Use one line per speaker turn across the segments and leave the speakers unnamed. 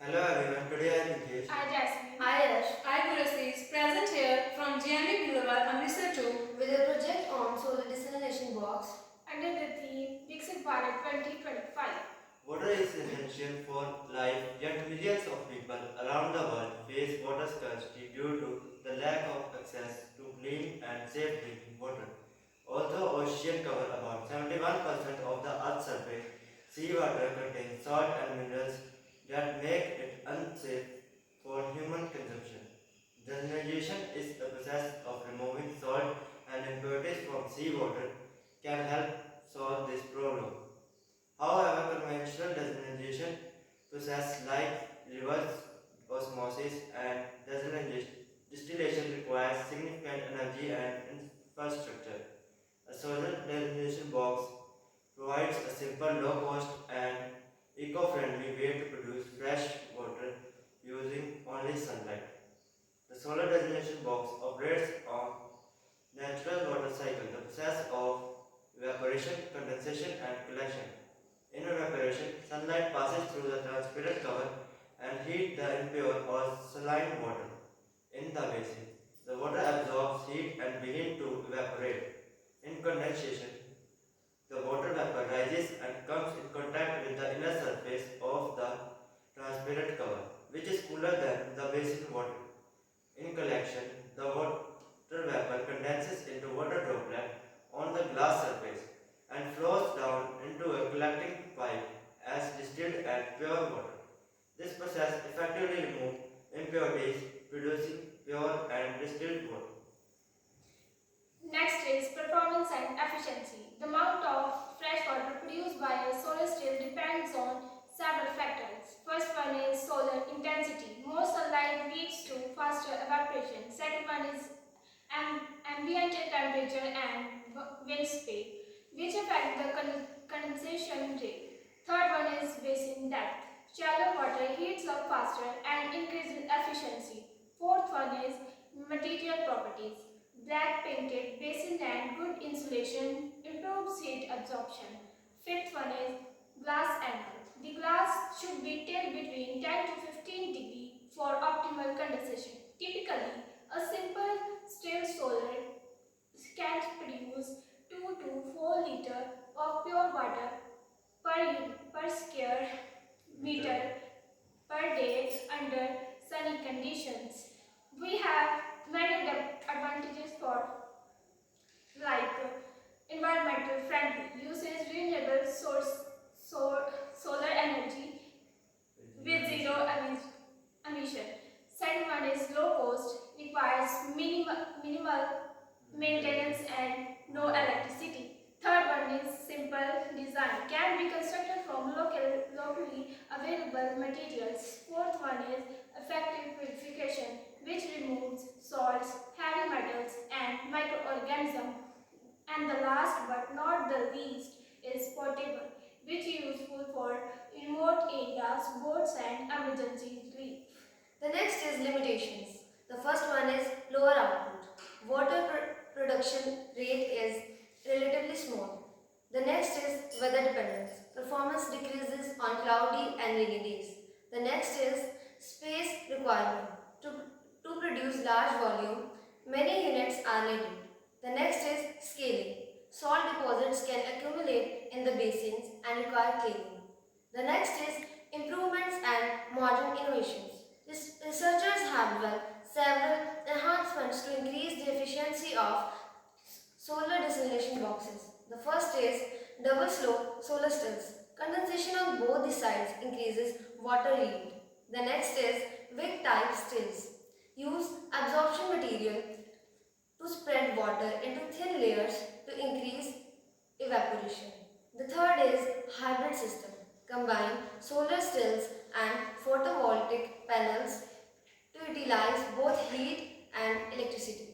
Hello everyone, today I am Nikesh.
Hi Jasmine.
Hi Yash,
I Gurasi is present here from GMB Boulevard, Amritsar 2.
with a project on solar desalination box.
Under the theme Viksit Bharat 2025.
Water is essential for life, yet millions of people around the world face water scarcity due to the lack of access to clean and safe drinking water. Although oceans cover about 71% of the Earth's surface, seawater contains salt and minerals that make it unsafe for human consumption. Desalination is the process of removing salt and impurities from seawater can help solve this problem. However, conventional desalination process like reverse osmosis and distillation requires significant energy and infrastructure. A solar desalination box provides a simple, low-cost, and eco-friendly way to produce fresh water using only sunlight. The solar desalination box operates on natural water cycle, the process of evaporation, condensation, and collection. In evaporation, sunlight passes through the transparent cover and heat the impure or saline water in the basin. The water absorbs heat and begins to evaporate. In condensation, the water vapor rises and comes in contact with the inner surface of the transparent cover, which is cooler than the basin water. In collection, the water vapor condenses into water droplet on the glass surface and flows down into a collecting pipe as distilled and pure water. This process effectively removes impurities, producing pure and distilled water.
Next is performance and efficiency. The amount of fresh water produced by a solar cell depends on several factors. First one is solar intensity. More sunlight leads to faster evaporation. Second one is ambient temperature and wind speed, which affect the condensation rate. Third one is basin depth. Shallow water heats up faster and increases efficiency. Fourth one is material properties. Black painted basin and good insulation improves heat absorption. Fifth one is glass angle. The glass should be tilted between 10 to 15 degrees for optimal condensation. Typically, a simple still solar can produce 2 to 4 liter of pure water per square meter per day under sunny conditions. We have many advantages for like environmental friendly uses renewable solar energy with zero emission. Second one is low cost, requires minimal maintenance and no electricity. Third one is simple design, can be constructed from locally available materials. Fourth one is effective purification, which removes salts, heavy metals and microorganisms. And the last but not the least is portable, which is useful for remote areas, boats and emergency relief.
The next is limitations. The first one is lower output. Water production rate is relatively small. The next is weather dependence. Performance decreases on cloudy and rainy days. The next is space requirement. To produce large volume, many units are needed. The next is scaling. Salt deposits can accumulate in the basins and require cleaning. The next is improvements and modern innovations. Researchers have developed several enhancements to increase the efficiency of solar desalination boxes. The first is double slope solar stills. Condensation on both the sides increases water yield. The next is wick type stills. Use absorption material to spread water into thin layers to increase evaporation. The third is hybrid system. Combine solar stills and photovoltaic panels to utilize both heat and electricity.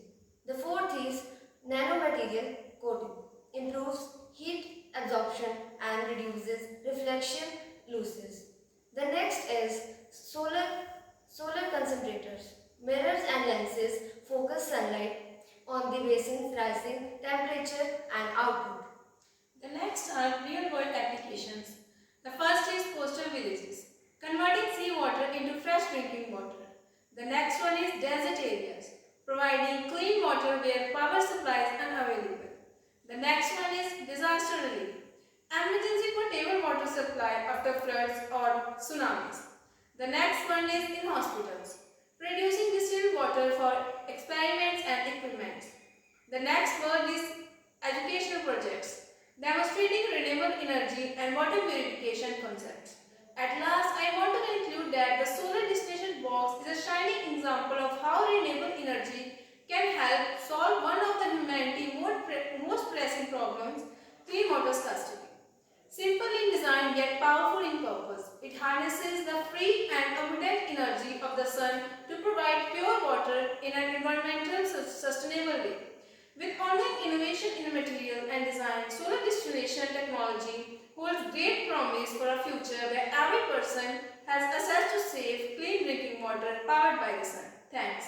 The fourth is nanomaterial coating. Improves heat absorption and reduces reflection losses. The next is solar concentrators. Mirrors and lenses focus sunlight on the basin's rising temperature and output.
The next are real world applications. The first is coastal villages. Converting seawater into drinking water. The next one is desert areas, providing clean water where power supply is unavailable. The next one is disaster relief, emergency potable water supply after floods or tsunamis. The next one is in hospitals, producing distilled water for experiments and equipment. The next word is educational projects, demonstrating renewable energy and water purification concepts. At last, I want to conclude that the solar destination box is a shining example of how renewable energy can help solve one of the humanity's most pressing problems, clean water scarcity. Simple in design yet powerful in purpose, it harnesses the free and abundant energy of the sun to provide pure water in an environmental sustainable way. With ongoing innovation in material and design, solar distillation technology holds great promise for a future where every person has access to safe, clean drinking water powered by the sun. Thanks.